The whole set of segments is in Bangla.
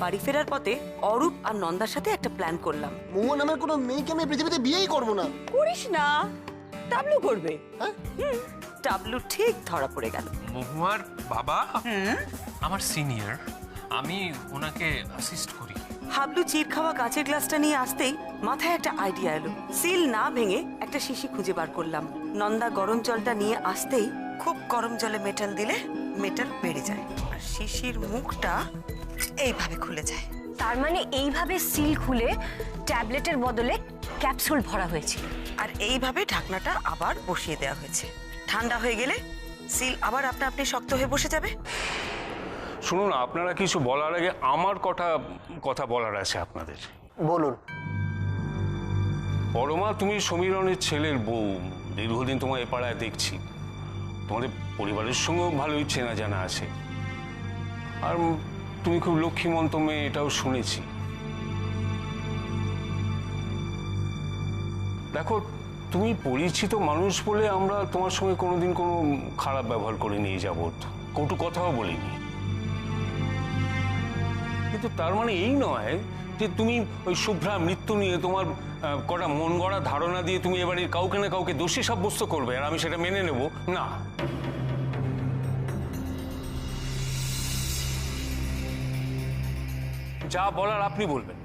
বাড়ি ফেরার পথে অরূপ আর নন্দার সাথে একটা প্ল্যান করলাম। মহুয়া নামের কোনো মেয়েকে আমি পৃথিবীতে বিয়েই করবো না। করিস না, টাবলু করবে। টাবলু ঠিক ধরা পড়ে গেল। মহুয়ার বাবা আমার সিনিয়র, আমি ওনাকে অ্যাসিস্ট করি। হাবলু চির খাওয়া কাঁচের গ্লাসটা নিয়ে আসতেই মাথায় একটা আইডিয়া এলো। সিল না ভেঙে একটা শিশি খুঁজে বার করলাম। নন্দা গরম জলটা নিয়ে আসতেই খুব গরম জলে মেটাল দিলে মেটাল বেড়ে যায় আর শিশির মুখটা এইভাবে খুলে যায়। তার মানে এইভাবে সিল খুলে ট্যাবলেটের বদলে ক্যাপসুল ভরা হয়েছে। আর এইভাবে ঢাকনাটা আবার বসিয়ে দেওয়া হয়েছে। ঠান্ডা হয়ে গেলে সিল আবার আপনা আপনি শক্ত হয়ে বসে যাবে। শুনুন, আপনারা কিছু বলার আগে আমার কথা বলার আছে আপনাদের। বলুন। পরমা, তুমি সমীরণের ছেলের বউ। দীর্ঘদিন তোমার এ পাড়ায় দেখছি, তোমাদের পরিবারের সঙ্গেও ভালোই চেনা জানা আছে। আর তুমি খুব লক্ষ্মীমন্ত মেয়ে, এটাও শুনেছি। দেখো, তুমি পরিচিত মানুষ বলে আমরা তোমার সঙ্গে কোনোদিন কোনো খারাপ ব্যবহার করে নিয়ে যাবো, কটু কথাও বলিনি। কিন্তু তার মানে এই নয় যে তুমি ওই শুভ্রার মৃত্যু নিয়ে তোমার কটা মন গড়া ধারণা দিয়ে তুমি এবারে কাউকে না কাউকে দোষী সাব্যস্ত করবে আর আমি সেটা মেনে নেব না। যা বলার আপনি বলবেন।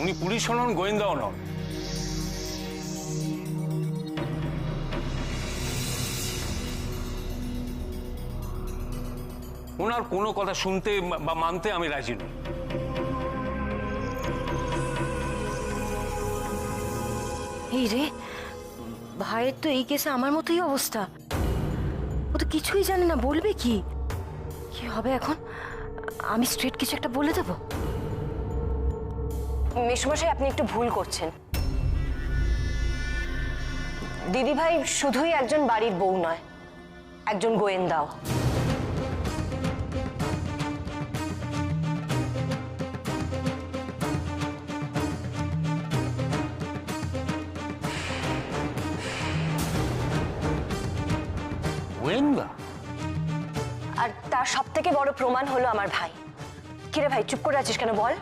উনি পুলিশও নন, গোয়েন্দাও নন। ওনার কোনো কথা শুনতে বা মানতে আমি রাজি নই। এই রে, ভাইয়ের তো এই কেসে আমার মতোই অবস্থা। ও তো কিছুই জানে না, বলবে কি? কি হবে এখন? আমি স্ট্রেট কিছু একটা বলে দেবো। মেশমশাই, আপনি একটু ভুল করছেন। দিদিভাই শুধুই একজন বাড়ির বউ নয়, একজন গোয়েন্দাও। গোয়েন্দা? আর তার সব থেকে বড় প্রমাণ হলো আমার ভাই। কিরে ভাই, চুপ করে আছিস কেন, বল।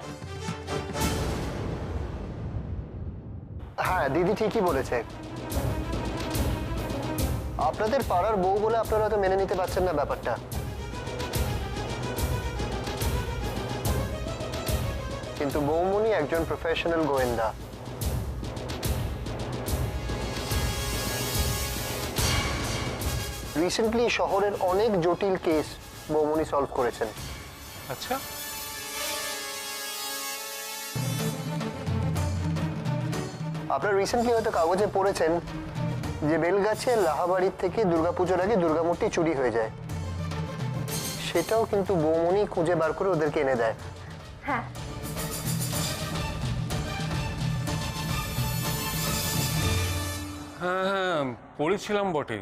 হ্যাঁ, দিদি ঠিকই বলেছে। আপনাদের পাড়ার বউ বলে আপনারা তো মেনে নিতে পারছেন না ব্যাপারটা। কিন্তু বৌমনি একজন প্রফেশনাল গোয়েন্দা। রিসেন্টলি শহরের অনেক জটিল কেস বৌমনি সলভ করেছেন। আচ্ছা, আপনারা রিসেন্টলি হয়তো কাগজে পড়েছেন যে বেলগাছে লাহাবাড়ির থেকে দুর্গাপুজোর আগে দুর্গামূর্তি চুরি হয়ে যায়। সেটাও কিন্তু বৌমনি খুঁজে বার করে ওদেরকে এনে দেয়। হ্যাঁ, হ্যাঁ হ্যাঁ, পড়েছিলাম বটে।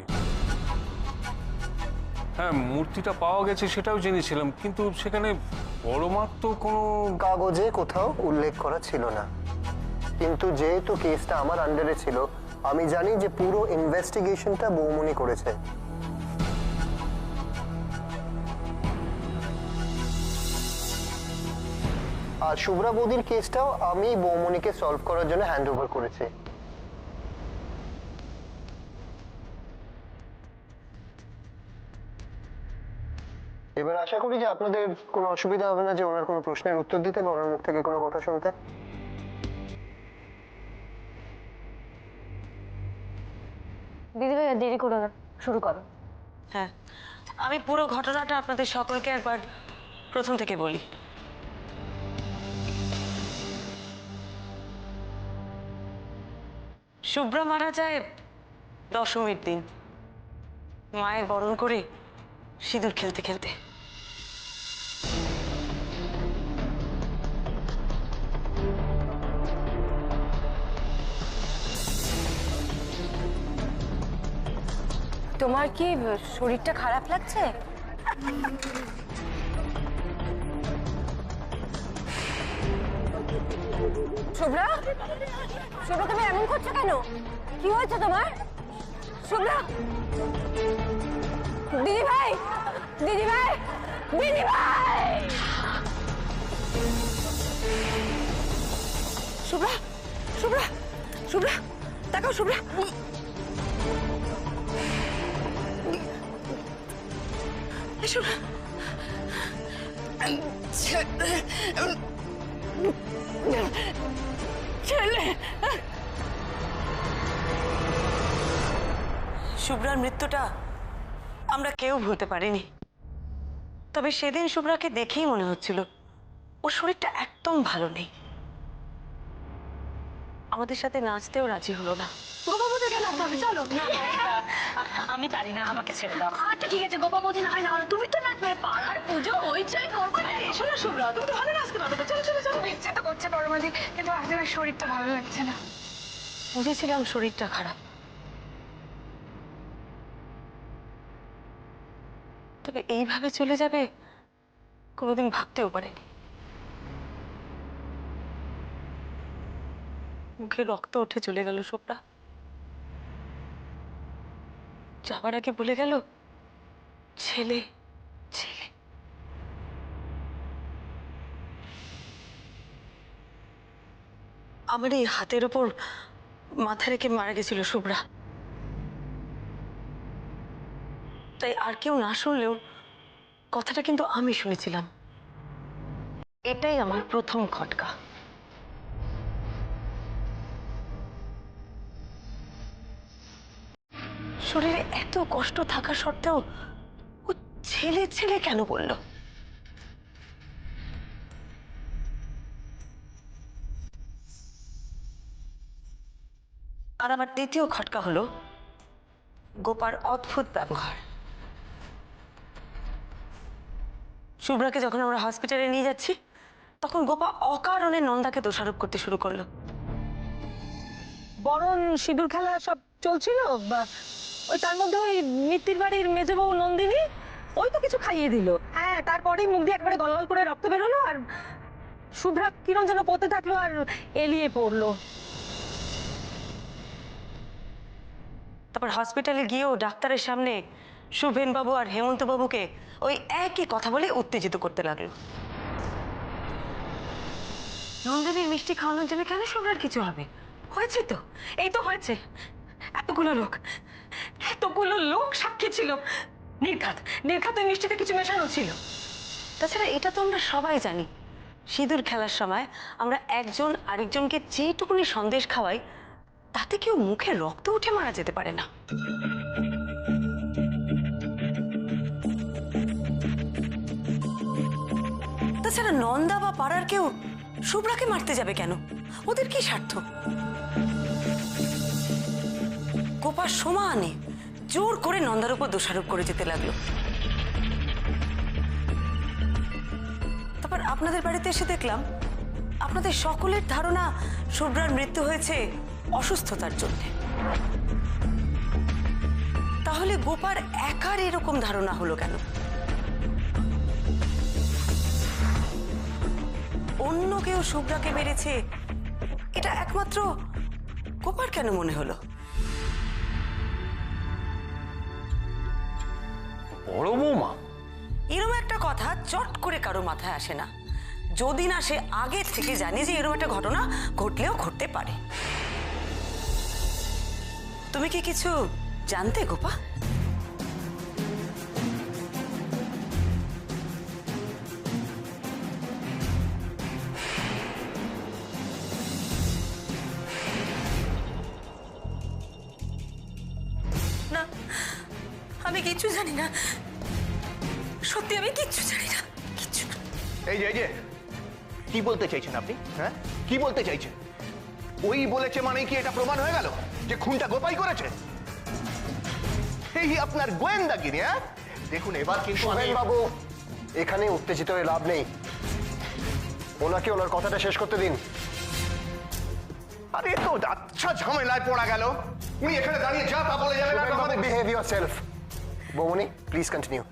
হ্যাঁ, মূর্তিটা পাওয়া গেছে সেটাও জেনেছিলাম, কিন্তু সেখানে পরমার তো কোনো কাগজে কোথাও উল্লেখ করা ছিল না। কিন্তু যেহেতু কেসটা আমার আন্ডারে ছিল, আমি জানি যে পুরো ইনভেস্টিগেশনটা বৌমনি করেছে। আর শুভ্রা বৌদির কেসটাও আমি বৌমনিকে সলভ করার জন্য হ্যান্ড ওভার করেছি। এবার আশা করি যে আপনাদের কোনো অসুবিধা হবে না যে ওনার কোনো প্রশ্নের উত্তর দিতে বা ওনার মুখ থেকে কোনো কথা শুনতে। দিদি ভাই দেরি করো না, শুরু করো। হ্যাঁ, আমি পুরো ঘটনাটা আপনাদের সকলকে একবার প্রথম থেকে বলি। শুভ্রা মারা যায় দশমীর দিন, মায়ের বরণ করে সিঁদুর খেলতে খেলতে। তোমার কি শরীরটা খারাপ লাগছে? শুভ্রা, শুভ্রা তুমি এমন করছো কেন? কি হয়েছে তোমার? শুভ্রা। দিদি ভাই, দিদি ভাই। শুভ্রা, শুভ্রা, শুভ্রা, তাকাও শুভ্রা। শুভ্রা, ছেলে। শুভ্রার মৃত্যুটা আমরা কেউ ভুলতে পারিনি, তবে সেদিন শুভ্রাকে দেখেই মনে হচ্ছিল ওর শরীরটা একদম ভালো নেই। আমাদের সাথে নাচতেও রাজি হলো না। চলো, আমি পারি না, আমাকে ছেড়ে দাও। আচ্ছা ঠিক আছে, গোপাবতী না হয় না, তুমি তো নাচবে, পাড়ার পুজো হইচই করবে। এসো না শুভ্রা, তুমি তো ভালো নাচতে পারবে। চলো চলো চলো। ইচ্ছে তো করছে পরমাদি, কিন্তু আজ আমার শরীরটা ভালো লাগছে না। বুঝেছিলাম শরীরটা খারাপ, তবে এইভাবে চলে যাবে কোনোদিন ভাবতেও পারিনি। মুখে রক্ত উঠে চলে গেল শুভ্রা। যাওয়ার আগে বলে গেল, ছেলে ছেলে। আমার এই হাতের ওপর মাথা রেখে মারা গেছিল শুভ্রা, তাই আর কেউ না শুনলেও কথাটা কিন্তু আমি শুনেছিলাম। এটাই আমার প্রথম খটকা। শরীরে এত কষ্ট থাকা সত্ত্বেও ও ছেলে ছেলে কেন বলল? আর আমার দ্বিতীয় খটকা হলো গোপার অদ্ভুত ব্যবহার। শুভ্রাকে যখন আমরা হসপিটালে নিয়ে যাচ্ছি, তখন গোপা অকারণে নন্দাকে দোষারোপ করতে শুরু করলো। বরণ সিঁদুর খেলা সব চলছিল, ওই তার মধ্যে ওই মিত্তির বাড়ির মেজবউ নন্দিনী ওই তো কিছু খাইয়ে দিল। হ্যাঁ, তারপরেই মুখ দিয়ে একবারে গলগল করে রক্ত বেরোলো, আর শুভ্রা কিরণ যেন পড়তে থাকলো আর এলিয়ে পড়লো। তারপর হসপিটালে গিয়েও ডাক্তারের সামনে শুভেন বাবু আর হেমন্ত বাবুকে ওই একই কথা বলে উত্তেজিত করতে লাগলো। নন্দিনীর মিষ্টি খাওয়ানোর জন্য কেন শুভ্রার কিছু হবে? হয়েছে তো, এই তো হয়েছে। এতগুলো লোক সাক্ষী ছিল। নির্ঘাত নির্ঘাত ওই মিষ্টিতে কিছু মেশানো ছিল। তাছাড়া এটা তো আমরা সবাই জানি, সিঁদুর খেলার সময় আমরা একজন আরেকজনকে যেটুকুনি সন্দেশ খাওয়াই, তাতে কেউ মুখে রক্ত উঠে মারা যেতে পারে না। তাছাড়া নন্দা বা পাড়ার কেউ শুভ্রাকে মারতে যাবে কেন? ওদের কি স্বার্থ? গোপার সমানে জোর করে নন্দার উপর দোষারোপ করে যেতে লাগলো। তারপর আপনাদের বাড়িতে এসে দেখলাম আপনাদের সকলের ধারণা শুভ্রার মৃত্যু হয়েছে অসুস্থতার জন্য। তাহলে গোপার একার এরকম ধারণা হলো কেন? অন্য কেউ শুভ্রাকে মেরেছে এটা একমাত্র গোপার কেন মনে হলো? বড় বৌমা? এরম একটা কথা চট করে কারো মাথায় আসে না, যদি না সে আগে থেকে জানে যে এরম একটা ঘটনা ঘটলেও ঘটতে পারে। তুমি কি কিছু জানতে গোপা? না, আমি কিচ্ছু জানি না, সত্যি আমি কিচ্ছু জানি না, কিচ্ছু না। এই যে কি বলতে চাইছেন আপনি? হ্যাঁ, কি বলতে চাইছেন? ওই বলেছে মানে কি এটা প্রমাণ হয়ে গেল যে খুনটা গোপাই করেছে? এই আপনার গোয়েন্দাগিরি। হ্যাঁ, দেখুন এবার কিন্তু শুভেন বাবু, এখানে উত্তেজিত হয়ে লাভ নেই। ওনাকে ওনার কথাটা শেষ করতে দিন। আরে তো আচ্ছা ঝামেলায় পড়া গেল। উনি এখানে দাঁড়িয়ে যা তা বলে যাবেন আর আমাদের বিহেভ ইয়োরসেলফ। বৌমনি, প্লিজ কন্টিনিউ।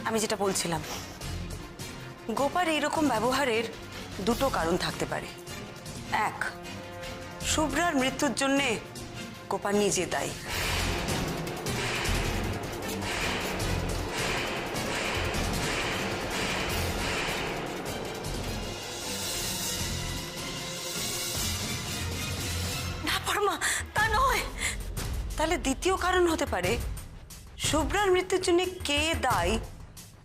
আমি যেটা বলছিলাম, গোপার এইরকম ব্যবহারের দুটো কারণ থাকতে পারে। এক, শুভ্রার মৃত্যুর জন্যে গোপার নিজে দায়ী। তা নয়। তাহলে দ্বিতীয় কারণ হতে পারে শুভ্রার মৃত্যুর জন্য কে দায়ী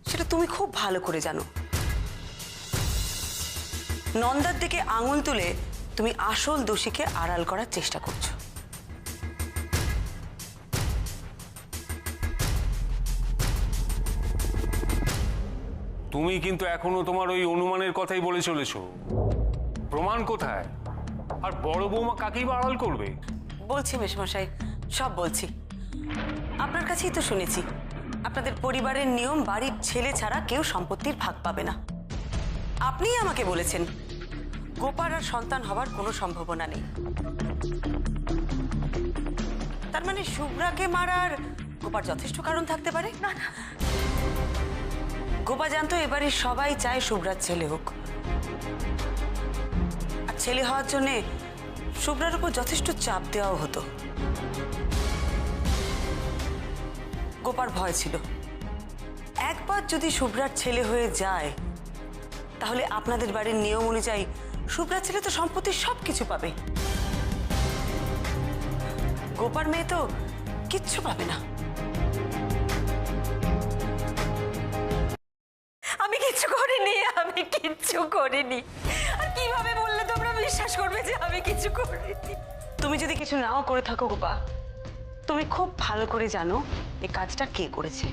সেটা তুমি খুব ভালো করে জানো। নন্দার দিকে আঙুল তুলে তুমি আসল দোষীকে আড়াল করার চেষ্টা করছো। তুমি কিন্তু এখনো তোমার ওই অনুমানের কথাই বলে চলেছো। প্রমাণ কোথায়? আর বড় বৌমা কাকেই বা আড়াল করবে? বলছি মেশমশাই, সব বলছি। আপনার কাছেই তো শুনেছি আপনাদের পরিবারের নিয়ম বাড়ির ছেলে ছাড়া কেউ সম্পত্তির ভাগ পাবে না। আপনিই আমাকে বলেছেন গোপার আর সন্তান হবার কোনো সম্ভাবনা নেই। তার মানে শুভ্রাকে মারার গোপার যথেষ্ট কারণ থাকতে পারে। না না, গোপা জানতো এবারে সবাই চায় শুভ্রার ছেলে হোক, আর ছেলে হওয়ার জন্যে শুভ্রার উপর যথেষ্ট চাপ দেওয়াও হতো। গোপার ভয় ছিল একবার যদি শুভ্রার ছেলে হয়ে যায় তাহলে আপনাদের বাড়ির নিয়ম অনুযায়ী শুভ্রার ছেলে তো সম্পত্তির সবকিছু পাবে, গোপার মেয়ে তো কিচ্ছু পাবে না। আমি কিচ্ছু করিনি, আমি কিচ্ছু করিনি। আর কিভাবে বললে তোমরা বিশ্বাস করবে যে আমি কিছু করিনি? তুমি যদি কিছু নাও করে থাকো গোপা, তুমি খুব ভালো করে জানো এই কাজটা কে করেছে।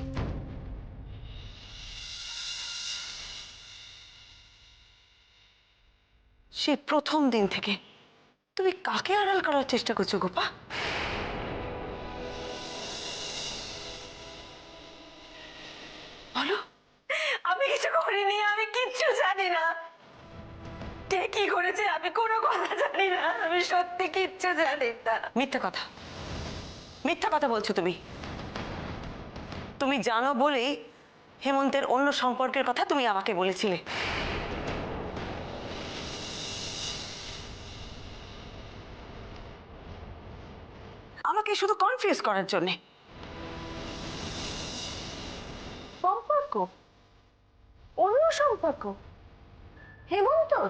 সে প্রথম দিন থেকে তুমি কাকে আড়াল করার চেষ্টা করছো গোপা? বলো। আমি কিছু করিনি, আমি কিচ্ছু জানি না। কে কি করেছে আমি কোনো কথা জানি না, আমি সত্যি কিচ্ছু জানি না। মিথ্যা কথা, মিথ্যা কথা বলছো তুমি। তুমি জানো বলেই হেমন্তের অন্য সম্পর্কের কথা তুমি আমাকে বলেছিলে। আমাকে শুধু কনফিউজ করার জন্যে। সম্পর্ক? অন্য সম্পর্ক? হেমন্তর?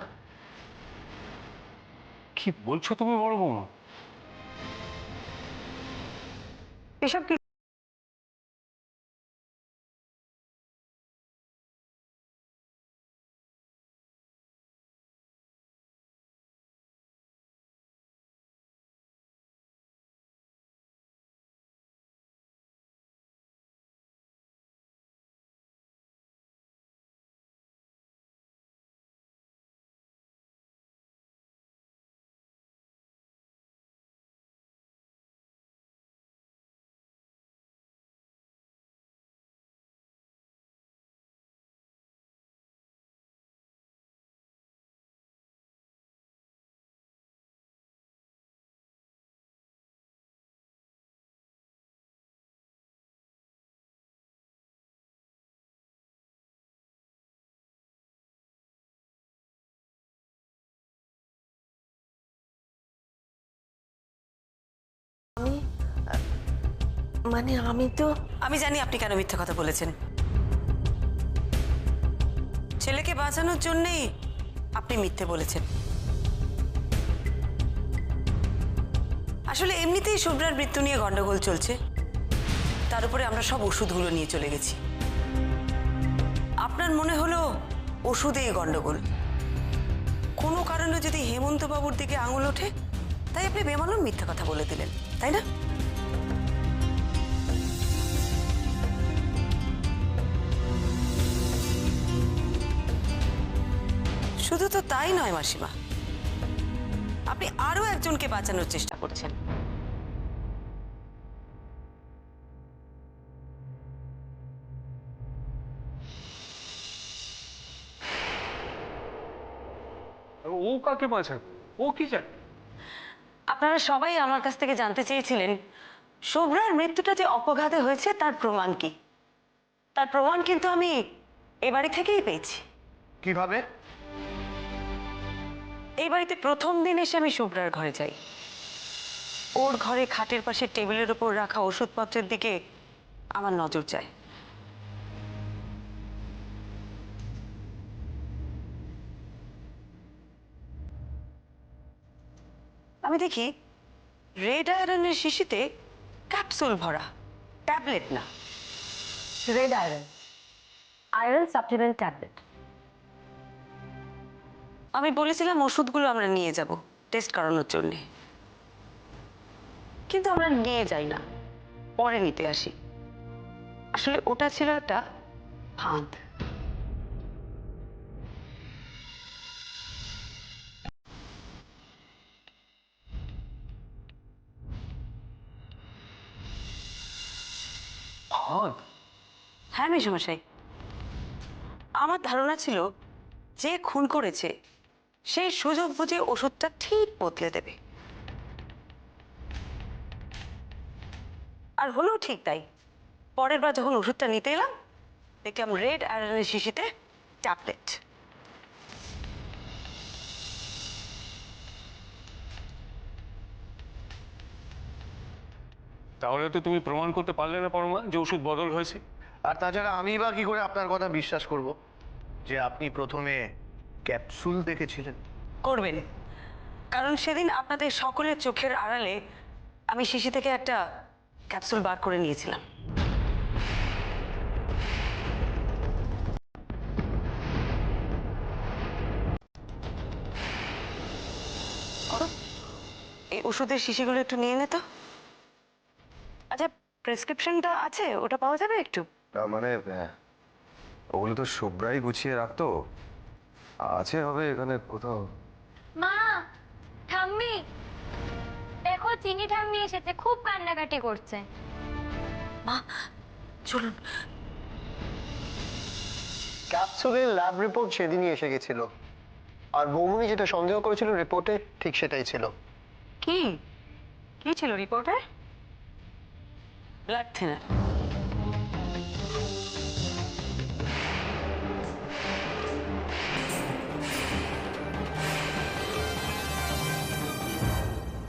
কি বলছো তুমি বড় বৌমা? এসব কি? মানে আমি জানি আপনি কেন মিথ্যা কথা বলেছেন। ছেলেকে বাঁচানোর জন্যেই আপনি মিথ্যে বলেছেন। আসলে এমনিতেই শুভ্রার মৃত্যু নিয়ে গন্ডগোল চলছে, তার উপরে আমরা সব ওষুধগুলো নিয়ে চলে গেছি। আপনার মনে হলো ওষুধেই গন্ডগোল। কোনো কারণে যদি হেমন্ত বাবুর দিকে আঙুল ওঠে তাই আপনি বেমালুম মিথ্যা কথা বলে দিলেন, তাই না? শুধু তো তাই নয় মাসিমা, আপনি আরো একজনকে বাঁচানোর চেষ্টা করছেন। ও কাকে বাঁচাবে? ও কি জানে? আপনারা সবাই আমার কাছ থেকে জানতে চেয়েছিলেন শুভ্রার মৃত্যুটা যে অপঘাতে হয়েছে তার প্রমাণ কি। তার প্রমাণ কিন্তু আমি এ বাড়ি থেকেই পেয়েছি। কিভাবে? এই বাড়িতে প্রথম দিন এসে আমি শুভ্রার ঘরে যাই। ওর ঘরে খাটের পাশে টেবিলের উপর রাখা ওষুধপত্রের দিকে আমার নজর যায়। আমি দেখি রেড আয়রনের শিশিতে ক্যাপসুল ভরা, ট্যাবলেট না। Red iron, iron supplement tablet. আমি বলেছিলাম ওষুধগুলো আমরা নিয়ে যাব টেস্ট করানোর জন্য, কিন্তু আমরা নিয়ে যাই না, পরে নিতে আসি। আসলে ওটা ছিল একটা ফাঁদ। হ্যাঁ মেশামশাই, আমার ধারণা ছিল যে খুন করেছে সেই সুযোগ বুঝে ওষুধটা ঠিক বদলে দেবে, আর হলো ঠিক তাই। পরের বার যখন ওষুধটা নিতে এলাম দেখলাম রেড আয়রনের শিশিতে ট্যাবলেট। তাহলে তো তুমি প্রমাণ করতে পারলে না পরমা যে ওষুধ বদল হয়েছে। আর তাছাড়া আমি বা কি করে আপনার কথা বিশ্বাস করব যে আপনি প্রথমে ক্যাপসুল দেখেছিলেন? করবেন, কারণ সেদিন আপনাদের সকলের চোখের আড়ালে আমি শিশি থেকে একটা ক্যাপসুল বার করে নিয়েছিলাম। এই ওষুধের শিশিগুলো একটু নিয়ে নে তো। আচ্ছা, প্রেসক্রিপশনটা আছে, ওটা পাওয়া যাবে একটু? মানে ওগুলো তো শুভ্রাই গুছিয়ে রাখতো, আছে হবে এখানে কোথাও। মা, ঠাম্মি, দেখো চিনি ঠাম্মি এসেছে, খুব কান্নাকাটি করছে। মা চলুন। ক্যাপসুলের ল্যাব রিপোর্ট সেদিনই এসে গেছিল, আর বৌমনি যেটা সন্দেহ করেছিল রিপোর্টে ঠিক সেটাই ছিল। কি কি ছিল রিপোর্টে? Blood thinner.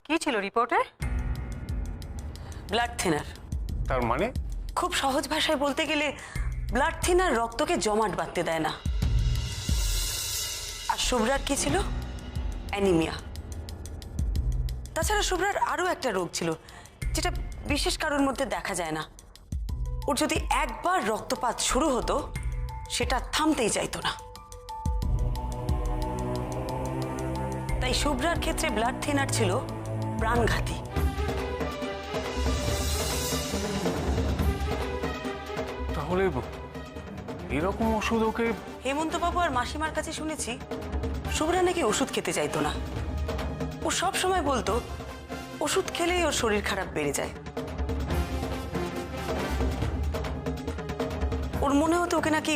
কি ছিল রিপোর্টে? Blood thinner. তার মানে খুব সহজ ভাষায় বলতে গেলে ব্লাড থিনার রক্তকে জমাট বাঁধতে দেয় না। আর শুভ্রার কি ছিল? অ্যানিমিয়া। তাছাড়া শুভ্রার আরও একটা রোগ ছিল যেটা বিশেষ কারোর মধ্যে দেখা যায় না। ওর যদি একবার রক্তপাত শুরু হতো সেটা থামতেই চাইতো না। তাই শুভ্রার ক্ষেত্রে ব্লাড থিনার ছিল প্রাণঘাতী। তাহলে এরকম ওষুধ ওকে। হেমন্তবাবু আর মাসিমার কাছে শুনেছি শুভ্রা নাকি ওষুধ খেতে চাইতো না। ও সব সময় বলতো ওষুধ খেলেই ওর শরীর খারাপ বেড়ে যায়। ওর মনে হতো ওকে নাকি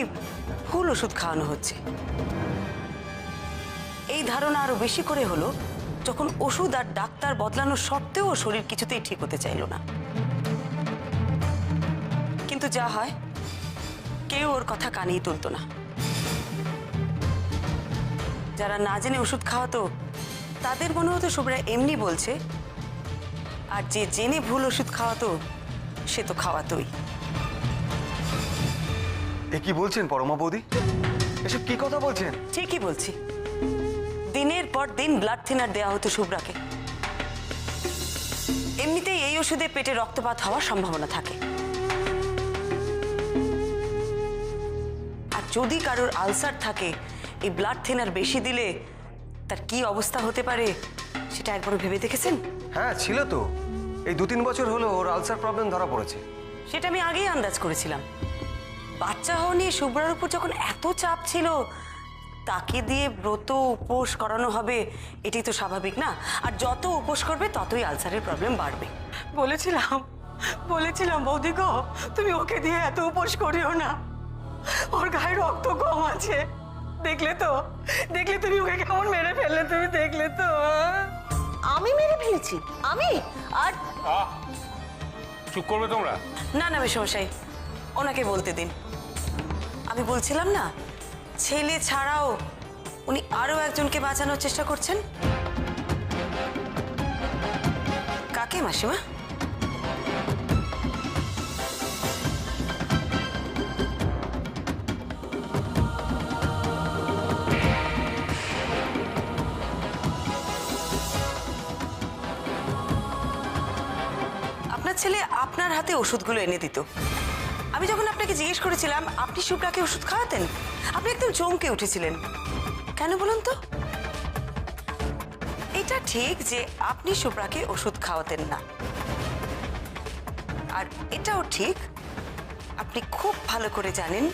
ভুল ওষুধ খাওয়ানো হচ্ছে। এই ধারণা আরো বেশি করে হলো যখন ওষুধ আর ডাক্তার বদলানোর সত্ত্বেও ওর শরীর কিছুতেই ঠিক হতে চাইলো না। কিন্তু যা হয় কেউ ওর কথা কানেই তুলতো না। যারা না জেনে ওষুধ খাওয়াতো তাদের মনে হতো শুভ্রা এমনি বলছে, আর যে জেনে ভুল ওষুধ খাওয়াতো সে তো খাওয়াতোই। এ কি বলছেন পরমা বৌদি, এসব কি কথা বলছেন? ঠিকই বলছি। দিনের পর দিন ব্লাড থিনার দেওয়া হতো শুভ্রাকে। এমনিতেই এই ওষুধে পেটে রক্তপাত হওয়ার সম্ভাবনা থাকে, আর যদি কারোর আলসার থাকে এই ব্লাড থিনার বেশি দিলে তার কি অবস্থা হতে পারে সেটা একবার ভেবে দেখেছেন? হ্যাঁ ছিল তো, এই 2-3 বছর হলো ওর আলসার প্রবলেম ধরা পড়েছে। সেটা আমি আগেই আন্দাজ করেছিলাম। বাচ্চা হওয়া নিয়ে শুভ্রার উপর যখন এত চাপ ছিল, তাকে দিয়ে ব্রত উপোস করানো হবে এটাই তো স্বাভাবিক না? আর যত উপোস করবে ততই আলসারের প্রবলেম বাড়বে। বলেছিলাম বৌদি গো, তুমি ওকে দিয়ে এত উপোস করিও না, ওর গায়ে রক্ত কম আছে। দেখলে তুমি ওকে কেমন মেরে ফেললে, তুমি দেখলে তো? আমি মেরে ফেলেছি? আমি? আর চুপ করবে তোমরা? না না মেশমশাই, ওনাকে বলতে দিন। আমি বলছিলাম না, ছেলে ছাড়াও উনি আরো একজনকে বাঁচানোর চেষ্টা করছেন। কাকে মাসিমা? আপনার ছেলে আপনার হাতে ওষুধগুলো এনে দিত। আমি যখন আপনাকে জিজ্ঞেস করেছিলাম আপনি শুভ্রাকে ওষুধ খাওয়াতেন, আপনি একদম চমকে উঠেছিলেন। কেন বলুন তো? এটা ঠিক যে আপনি শুভ্রাকে ওষুধ খাওয়াতেন না, আর এটাও ঠিক আপনি খুব ভালো করে জানেন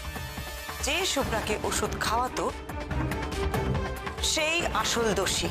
যে শুভ্রাকে ওষুধ খাওয়াতো সেই আসল দোষী।